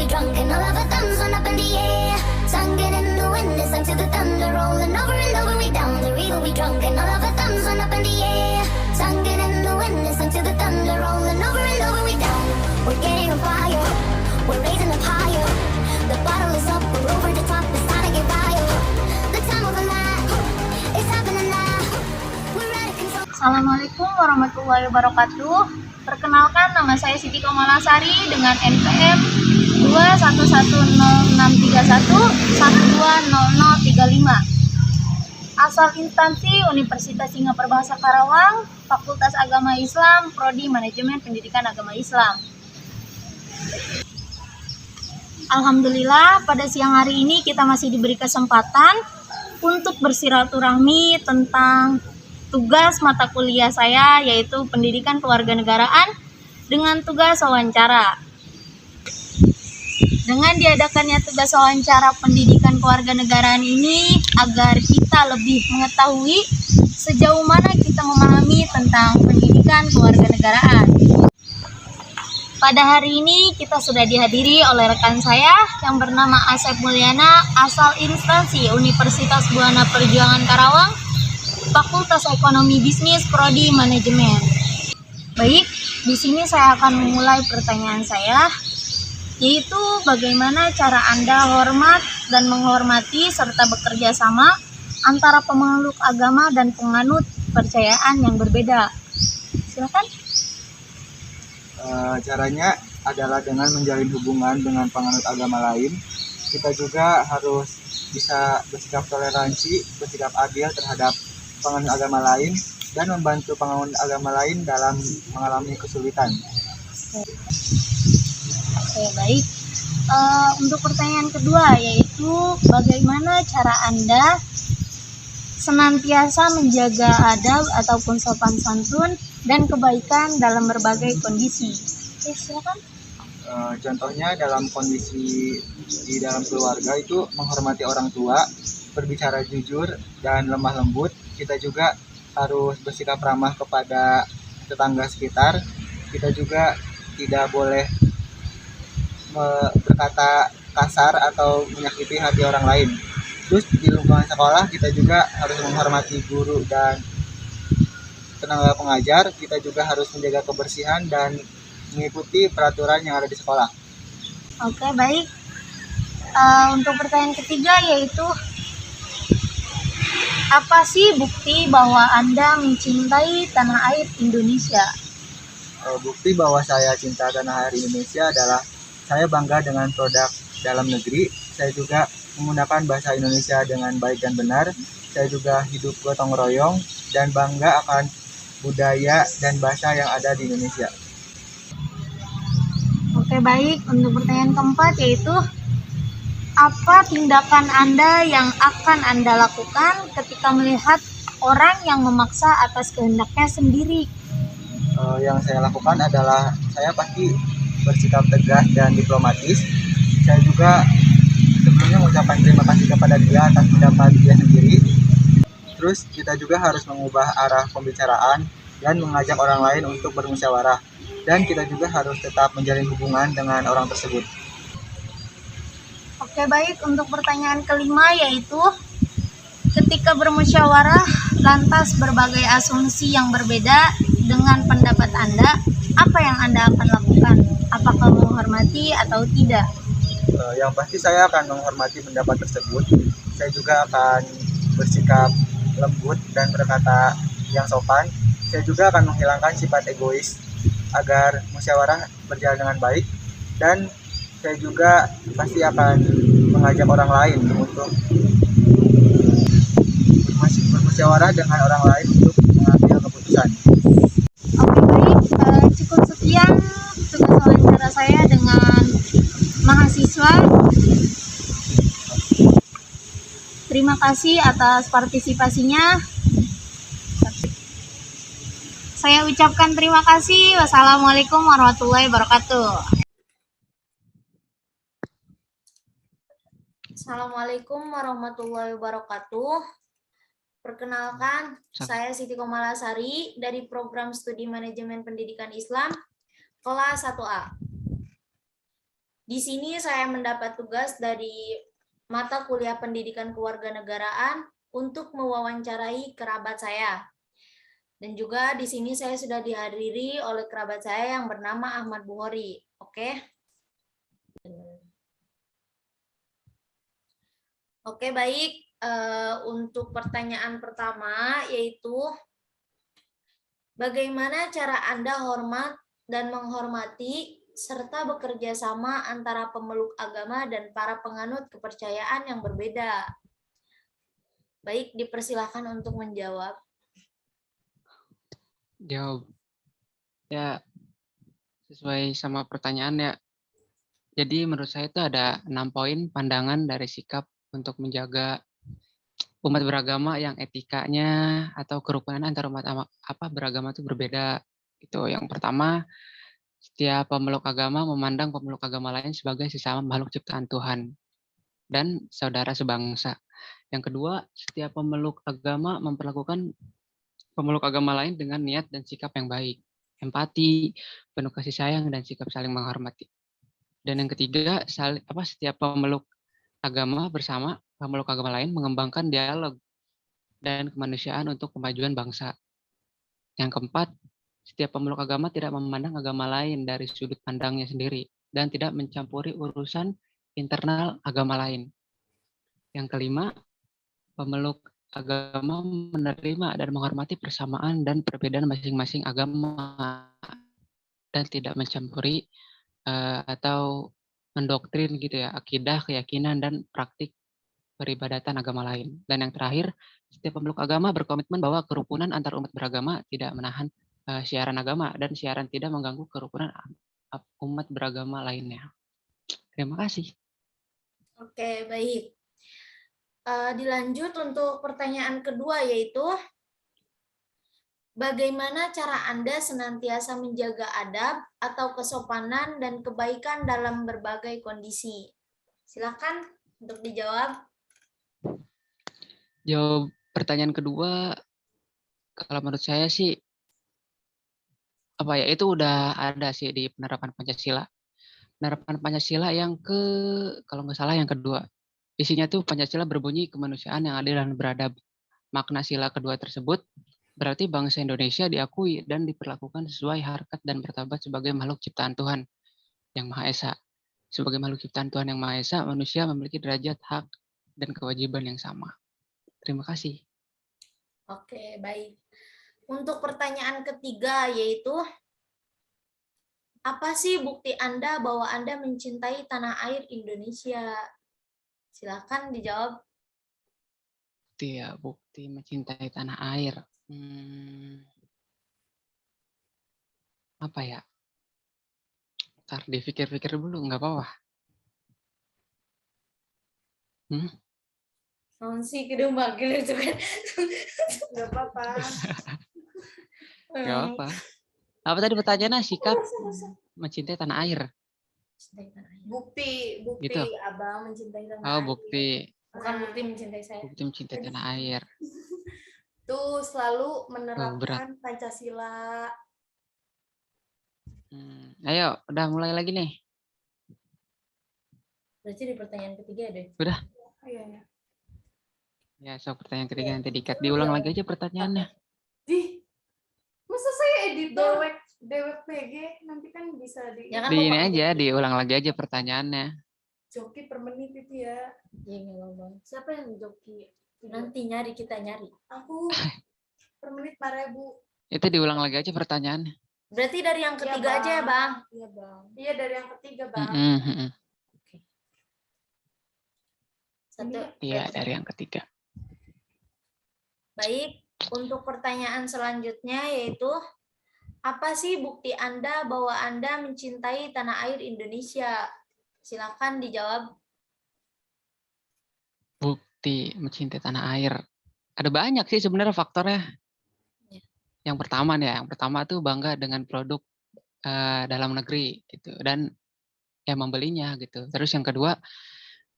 we drunk and all of our thumbs went up in the air. Singing in the wind, it's like to the thunder rolling over and over. We down the river, we drunk and all of our thumbs went up in the air. Singing in the wind, it's like to the thunder rolling over and over. We down, we're getting on fire, we're raising up higher. The bottle is up, we're over the top, it's time to get wild. The time of our life, it's happening now. We're out of control. Assalamualaikum warahmatullahi wabarakatuh. Perkenalkan, nama saya Siti Komalasari dengan NPM 2116311200035. Asal instansi Universitas Singapura Bahasa Karawang, Fakultas Agama Islam, Prodi Manajemen Pendidikan Agama Islam. Alhamdulillah, pada siang hari ini kita masih diberi kesempatan untuk bersilaturahmi tentang tugas mata kuliah saya, yaitu Pendidikan Kewarganegaraan dengan tugas wawancara. Dengan diadakannya tugas wawancara pendidikan kewarganegaraan ini agar kita lebih mengetahui sejauh mana kita memahami tentang pendidikan kewarganegaraan. Pada hari ini kita sudah dihadiri oleh rekan saya yang bernama Asep Mulyana, asal instansi Universitas Buana Perjuangan Karawang, Fakultas Ekonomi Bisnis, Prodi Manajemen. Baik, di sini saya akan memulai pertanyaan saya, yaitu bagaimana cara Anda hormat dan menghormati serta bekerja sama antara pemeluk agama dan penganut kepercayaan yang berbeda. Silakan. Caranya adalah dengan menjalin hubungan dengan penganut agama lain. Kita juga harus bisa bersikap toleransi, bersikap adil terhadap penganut agama lain, dan membantu penganut agama lain dalam mengalami kesulitan. Oke, baik. Untuk pertanyaan kedua, yaitu bagaimana cara Anda senantiasa menjaga adab ataupun sopan santun dan kebaikan dalam berbagai kondisi. Oke, silakan. Contohnya dalam kondisi di dalam keluarga itu menghormati orang tua, berbicara jujur dan lemah lembut. Kita juga harus bersikap ramah kepada tetangga sekitar. Kita juga tidak boleh berkata kasar atau menyakiti hati orang lain. Terus di lingkungan sekolah kita juga harus menghormati guru dan tenaga pengajar. Kita juga harus menjaga kebersihan dan mengikuti peraturan yang ada di sekolah. Oke, baik. Untuk pertanyaan ketiga, yaitu apa sih bukti bahwa Anda mencintai tanah air Indonesia? Bukti bahwa saya cinta tanah air Indonesia adalah saya bangga dengan produk dalam negeri. Saya juga menggunakan bahasa Indonesia dengan baik dan benar. Saya juga hidup gotong royong dan bangga akan budaya dan bahasa yang ada di Indonesia. Oke, baik. Untuk pertanyaan keempat, yaitu apa tindakan Anda yang akan Anda lakukan ketika melihat orang yang memaksa atas kehendaknya sendiri? Yang saya lakukan adalah saya pasti bersikap tegas dan diplomatis. Saya juga sebelumnya mengucapkan terima kasih kepada dia atas pendapat dia sendiri. Terus kita juga harus mengubah arah pembicaraan dan mengajak orang lain untuk bermusyawarah. Dan kita juga harus tetap menjalin hubungan dengan orang tersebut. Oke, baik. Untuk pertanyaan kelima, yaitu ketika bermusyawarah lantas berbagai asumsi yang berbeda dengan pendapat Anda, apa yang Anda akan lakukan? Apakah menghormati atau tidak? Yang pasti saya akan menghormati pendapat tersebut. Saya juga akan bersikap lembut dan berkata yang sopan. Saya juga akan menghilangkan sifat egois agar musyawarah berjalan dengan baik. Dan saya juga pasti akan mengajak orang lain untuk bermusyawarah dengan orang lain untuk mengambil keputusan. Oke, baik. Cukup sekian tugas wawancara saya dengan mahasiswa. Terima kasih atas partisipasinya. Saya ucapkan terima kasih. Wassalamualaikum warahmatullahi wabarakatuh. Assalamualaikum warahmatullahi wabarakatuh. Perkenalkan, saya Siti Komalasari dari Program Studi Manajemen Pendidikan Islam, kelas 1A. Di sini saya mendapat tugas dari mata kuliah pendidikan kewarganegaraan untuk mewawancarai kerabat saya. Dan juga di sini saya sudah dihadiri oleh kerabat saya yang bernama Ahmad Buhori. Oke. Oke, baik. Untuk pertanyaan pertama yaitu bagaimana cara Anda hormat dan menghormati serta bekerja sama antara pemeluk agama dan para penganut kepercayaan yang berbeda? Baik, dipersilahkan untuk menjawab. Jawab. Ya, sesuai sama pertanyaan ya. Jadi menurut saya itu ada 6 poin pandangan dari sikap untuk menjaga umat beragama yang etikanya atau kerukunan antar umat beragama itu berbeda. Itu yang pertama, setiap pemeluk agama memandang pemeluk agama lain sebagai sesama makhluk ciptaan Tuhan dan saudara sebangsa. Yang kedua, setiap pemeluk agama memperlakukan pemeluk agama lain dengan niat dan sikap yang baik, empati, penuh kasih sayang, dan sikap saling menghormati. Dan yang ketiga, setiap pemeluk agama bersama pemeluk agama lain mengembangkan dialog dan kemanusiaan untuk kemajuan bangsa. Yang keempat, setiap pemeluk agama tidak memandang agama lain dari sudut pandangnya sendiri dan tidak mencampuri urusan internal agama lain. Yang kelima, pemeluk agama menerima dan menghormati persamaan dan perbedaan masing-masing agama dan tidak mencampuri atau mendoktrin gitu ya, akidah, keyakinan, dan praktik peribadatan agama lain. Dan yang terakhir, setiap pemeluk agama berkomitmen bahwa kerukunan antar umat beragama tidak menahan siaran agama dan siaran tidak mengganggu kerukunan umat beragama lainnya. Terima kasih. Oke, baik. Dilanjut untuk pertanyaan kedua yaitu bagaimana cara Anda senantiasa menjaga adab atau kesopanan dan kebaikan dalam berbagai kondisi? Silakan untuk dijawab. Jawab pertanyaan kedua, kalau menurut saya sih itu udah ada sih di penerapan Pancasila. Penerapan Pancasila yang kalau nggak salah yang kedua. Isinya tuh Pancasila berbunyi kemanusiaan yang adil dan beradab. Makna sila kedua tersebut berarti bangsa Indonesia diakui dan diperlakukan sesuai harkat dan martabat sebagai makhluk ciptaan Tuhan yang Maha Esa. Sebagai makhluk ciptaan Tuhan yang Maha Esa, manusia memiliki derajat, hak, dan kewajiban yang sama. Terima kasih. Oke, baik. Untuk pertanyaan ketiga yaitu apa sih bukti Anda bahwa Anda mencintai tanah air Indonesia? Silakan dijawab. Bukti mencintai tanah air. Apa ya? Ntar dipikir-pikir dulu, nggak apa-apa. Sih kedua bagel itu kan. Nggak apa-apa. Nggak apa. Apa tadi pertanyaannya? Sikap mencintai tanah air. Bukti Gitu. Abang mencintai tanah Oh, air. bukti. Bukan bukti mencintai saya. Bukti mencintai tanah air. Tuh selalu menerapkan berat. Pancasila. Ayo, udah mulai lagi nih. Berarti di pertanyaan ketiga deh. Udah. Iya. Ya, pertanyaan ketiga nanti diulang lagi aja pertanyaannya. Masa saya editor dewek PG nanti kan bisa di. Ya kan Di ini aja, diulang lagi aja pertanyaannya. Joki per menit itu ya. Iya, nggak bang. Siapa yang joki? Nanti kita nyari. Aku per menit 4.000. Itu diulang lagi aja pertanyaannya. Berarti dari yang ketiga aja ya bang. Iya bang. Iya dari yang ketiga bang. Satu. Iya, dari yang ketiga. Baik, untuk pertanyaan selanjutnya yaitu apa sih bukti Anda bahwa Anda mencintai tanah air Indonesia? Silakan dijawab. Bukti mencintai tanah air. Ada banyak sih sebenarnya faktornya. Ya. Yang pertama tuh bangga dengan produk dalam negeri gitu dan membelinya gitu. Terus yang kedua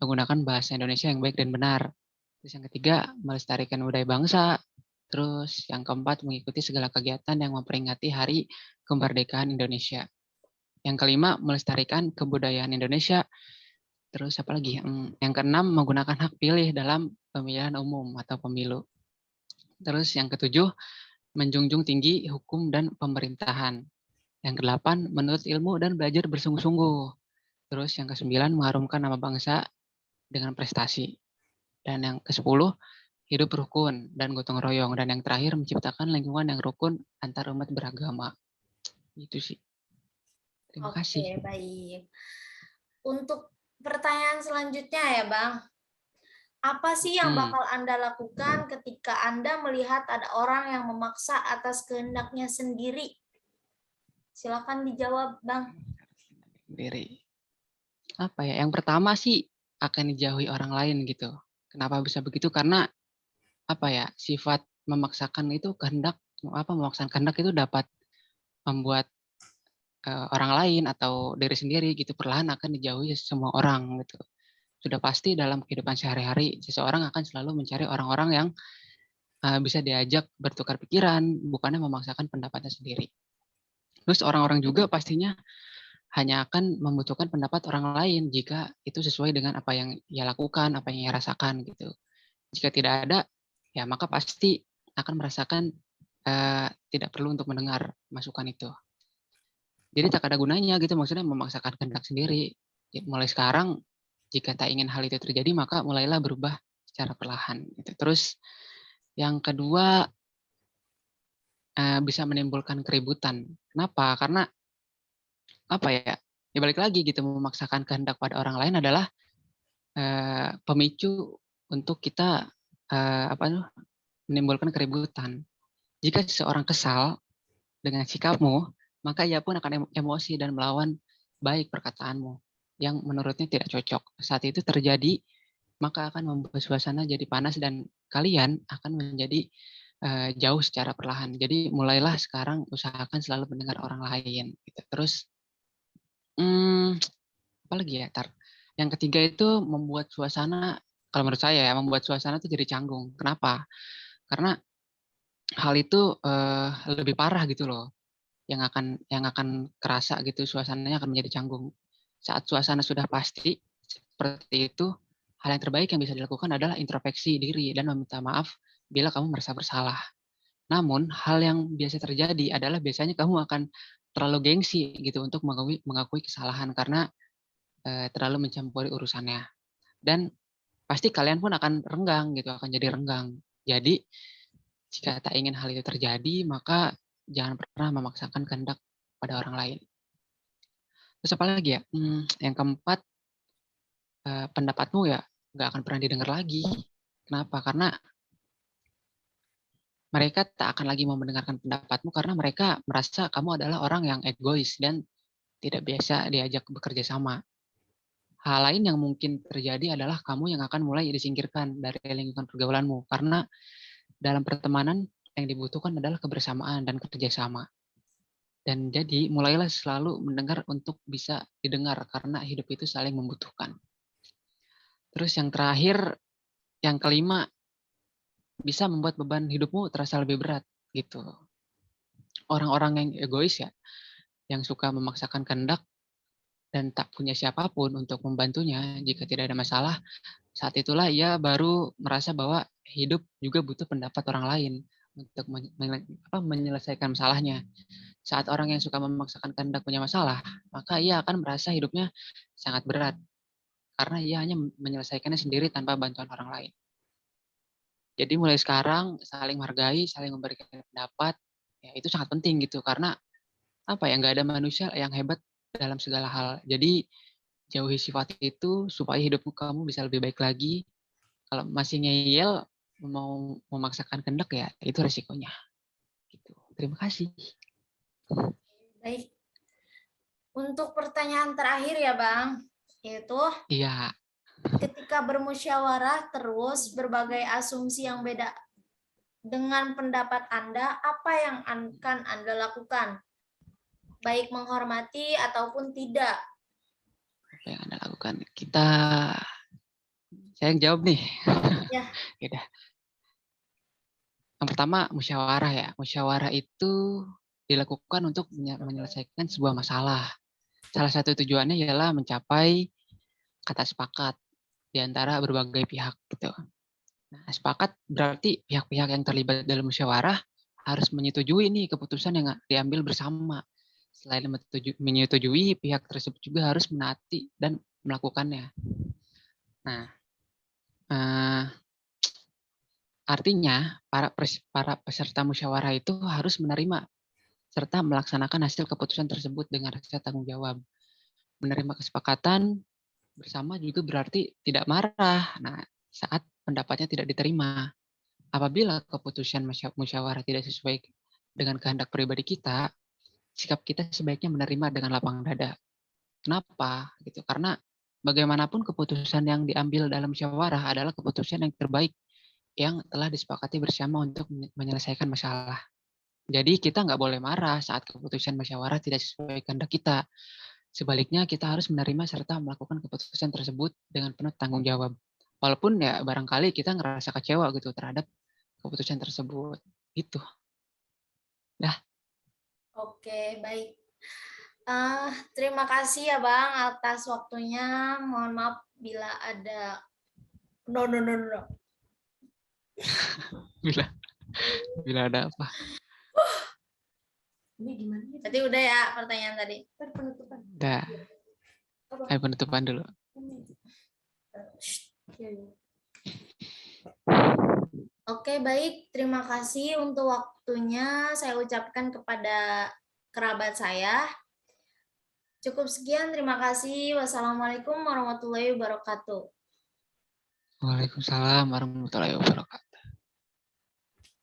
menggunakan bahasa Indonesia yang baik dan benar. Terus yang ketiga melestarikan budaya bangsa. Terus yang keempat mengikuti segala kegiatan yang memperingati Hari Kemerdekaan Indonesia. Yang kelima, melestarikan kebudayaan Indonesia. Terus apa lagi? Yang keenam, menggunakan hak pilih dalam pemilihan umum atau pemilu. Terus yang ketujuh, menjunjung tinggi hukum dan pemerintahan. Yang kedelapan, menuntut ilmu dan belajar bersungguh-sungguh. Terus yang kesembilan, mengharumkan nama bangsa dengan prestasi. Dan yang kesepuluh, hidup rukun dan gotong royong. Dan yang terakhir, menciptakan lingkungan yang rukun antar umat beragama. Itu sih. Terima kasih. Oke, baik. Untuk pertanyaan selanjutnya ya, Bang. Apa sih yang bakal Anda lakukan ketika Anda melihat ada orang yang memaksa atas kehendaknya sendiri? Silakan dijawab, Bang. Sendiri. Apa ya? Yang pertama sih akan dijauhi orang lain gitu. Kenapa bisa begitu? Karena apa ya? Sifat memaksakan itu memaksakan kehendak itu dapat membuat orang lain atau diri sendiri gitu perlahan akan dijauhi semua orang gitu. Sudah pasti dalam kehidupan sehari-hari seseorang akan selalu mencari orang-orang yang bisa diajak bertukar pikiran, bukannya memaksakan pendapatnya sendiri. Terus orang-orang juga pastinya hanya akan membutuhkan pendapat orang lain jika itu sesuai dengan apa yang ia lakukan, apa yang ia rasakan gitu. Jika tidak ada, ya maka pasti akan merasakan tidak perlu untuk mendengar masukan itu. Jadi tak ada gunanya gitu, maksudnya memaksakan kehendak sendiri. Mulai sekarang, jika tak ingin hal itu terjadi, maka mulailah berubah secara perlahan. Gitu. Terus yang kedua, bisa menimbulkan keributan. Kenapa? Karena apa ya? Ya balik lagi gitu, memaksakan kehendak pada orang lain adalah pemicu untuk kita menimbulkan keributan. Jika seseorang kesal dengan sikapmu, maka ia pun akan emosi dan melawan baik perkataanmu yang menurutnya tidak cocok. Saat itu terjadi, maka akan membuat suasana jadi panas dan kalian akan menjadi jauh secara perlahan. Jadi mulailah sekarang usahakan selalu mendengar orang lain. Gitu. Terus, apa lagi ya? Yang ketiga itu membuat suasana, kalau menurut saya ya, membuat suasana itu jadi canggung. Kenapa? Karena hal itu lebih parah gitu loh. Yang akan kerasa gitu suasananya akan menjadi canggung. Saat suasana sudah pasti seperti itu, hal yang terbaik yang bisa dilakukan adalah introspeksi diri dan meminta maaf bila kamu merasa bersalah. Namun hal yang biasa terjadi adalah biasanya kamu akan terlalu gengsi gitu untuk mengakui kesalahan karena terlalu mencampuri urusannya. Dan pasti kalian pun akan renggang gitu, akan jadi renggang. Jadi jika tak ingin hal itu terjadi, maka jangan pernah memaksakan kehendak pada orang lain. Terus apa lagi ya? Yang keempat, pendapatmu ya nggak akan pernah didengar lagi. Kenapa? Karena mereka tak akan lagi mau mendengarkan pendapatmu karena mereka merasa kamu adalah orang yang egois dan tidak biasa diajak bekerja sama. Hal lain yang mungkin terjadi adalah kamu yang akan mulai disingkirkan dari lingkungan pergaulanmu karena dalam pertemanan yang dibutuhkan adalah kebersamaan dan kerjasama. Dan jadi mulailah selalu mendengar untuk bisa didengar karena hidup itu saling membutuhkan. Terus yang terakhir, yang kelima, bisa membuat beban hidupmu terasa lebih berat gitu. Orang-orang yang egois ya, yang suka memaksakan kehendak dan tak punya siapapun untuk membantunya jika tidak ada masalah, saat itulah ia baru merasa bahwa hidup juga butuh pendapat orang lain untuk menyelesaikan masalahnya. Saat orang yang suka memaksakan kehendak punya masalah, maka ia akan merasa hidupnya sangat berat karena ia hanya menyelesaikannya sendiri tanpa bantuan orang lain. Jadi mulai sekarang saling menghargai, saling memberikan pendapat, ya itu sangat penting gitu karena apa ya, nggak ada manusia yang hebat dalam segala hal. Jadi jauhi sifat itu supaya hidupmu kamu bisa lebih baik lagi. Kalau masih ngeyel mau memaksakan kehendak ya itu resikonya. Gitu. Terima kasih. Baik. Untuk pertanyaan terakhir ya, Bang, yaitu Iya. ketika bermusyawarah terus berbagai asumsi yang beda dengan pendapat Anda, apa yang akan Anda lakukan? Baik menghormati ataupun tidak? Apa yang Anda lakukan? Saya yang jawab nih. Ya. Yaudah. Yang pertama musyawarah ya. Musyawarah itu dilakukan untuk menyelesaikan sebuah masalah. salah satu tujuannya ialah mencapai kata sepakat di antara berbagai pihak gitu. Nah, sepakat berarti pihak-pihak yang terlibat dalam musyawarah harus menyetujui nih keputusan yang diambil bersama. Selain menyetujui, pihak tersebut juga harus menaati dan melakukannya. Nah, artinya para peserta musyawarah itu harus menerima serta melaksanakan hasil keputusan tersebut dengan rasa tanggung jawab. Menerima kesepakatan bersama juga berarti tidak marah. Nah, saat pendapatnya tidak diterima. Apabila keputusan musyawarah tidak sesuai dengan kehendak pribadi kita, sikap kita sebaiknya menerima dengan lapang dada. Kenapa? Gitu. Karena bagaimanapun keputusan yang diambil dalam musyawarah adalah keputusan yang terbaik yang telah disepakati bersama untuk menyelesaikan masalah. Jadi kita nggak boleh marah saat keputusan musyawarah tidak sesuai kehendak kita. Sebaliknya kita harus menerima serta melakukan keputusan tersebut dengan penuh tanggung jawab. Walaupun ya barangkali kita ngerasa kecewa gitu terhadap keputusan tersebut. Gitu. Dah. Oke, baik. Terima kasih ya Bang atas waktunya. Mohon maaf bila ada no. Bila ada apa? Ini gimana? Berarti udah ya pertanyaan tadi. Penutupan. Dah. Ayo penutupan dulu. Oke, baik. Terima kasih untuk waktunya saya ucapkan kepada kerabat saya. Cukup sekian, terima kasih. Wassalamualaikum warahmatullahi wabarakatuh. Waalaikumsalam warahmatullahi wabarakatuh.